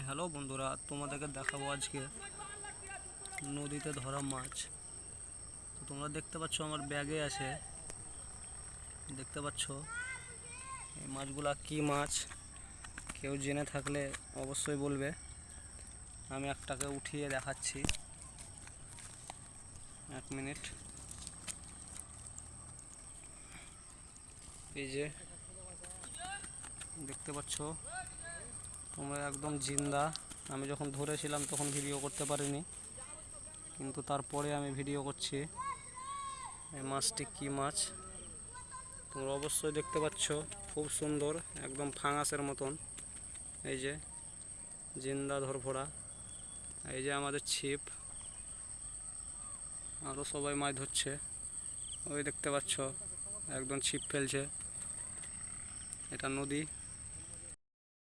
Hello বন্ধুরা, তোমাদেরকে দেখাবো আজকে নদীতে ধরা মাছ। তো তোমরা দেখতে পাচ্ছ আমার ব্যাগে আছে, দেখতে পাচ্ছ এই মাছগুলা কি মাছ। কেউ জেনে থাকলে অবশ্যই বলবে। আমি একটাকে উঠিয়ে দেখাচ্ছি, 1 মিনিট। এই যে দেখতে পাচ্ছ তোমরা, একদম জিন্দা। আমি যখন ধরেছিলাম তখন ভিডিও করতে পারিনি, কিন্তু তারপরে আমি ভিডিও করছি। এই মাছটি কি মাছ তোমরা অবশ্যই দেখতে পাচ্ছ, খুব সুন্দর, একদম ফাঙাসের মতন। এই যে জিন্দা ধরফড়া। এই যে আমাদের ছিপ, আরও সবাই মাছ ধরছে। ওই দেখতে পাচ্ছ একদম ছিপ ফেলছে। এটা নদী।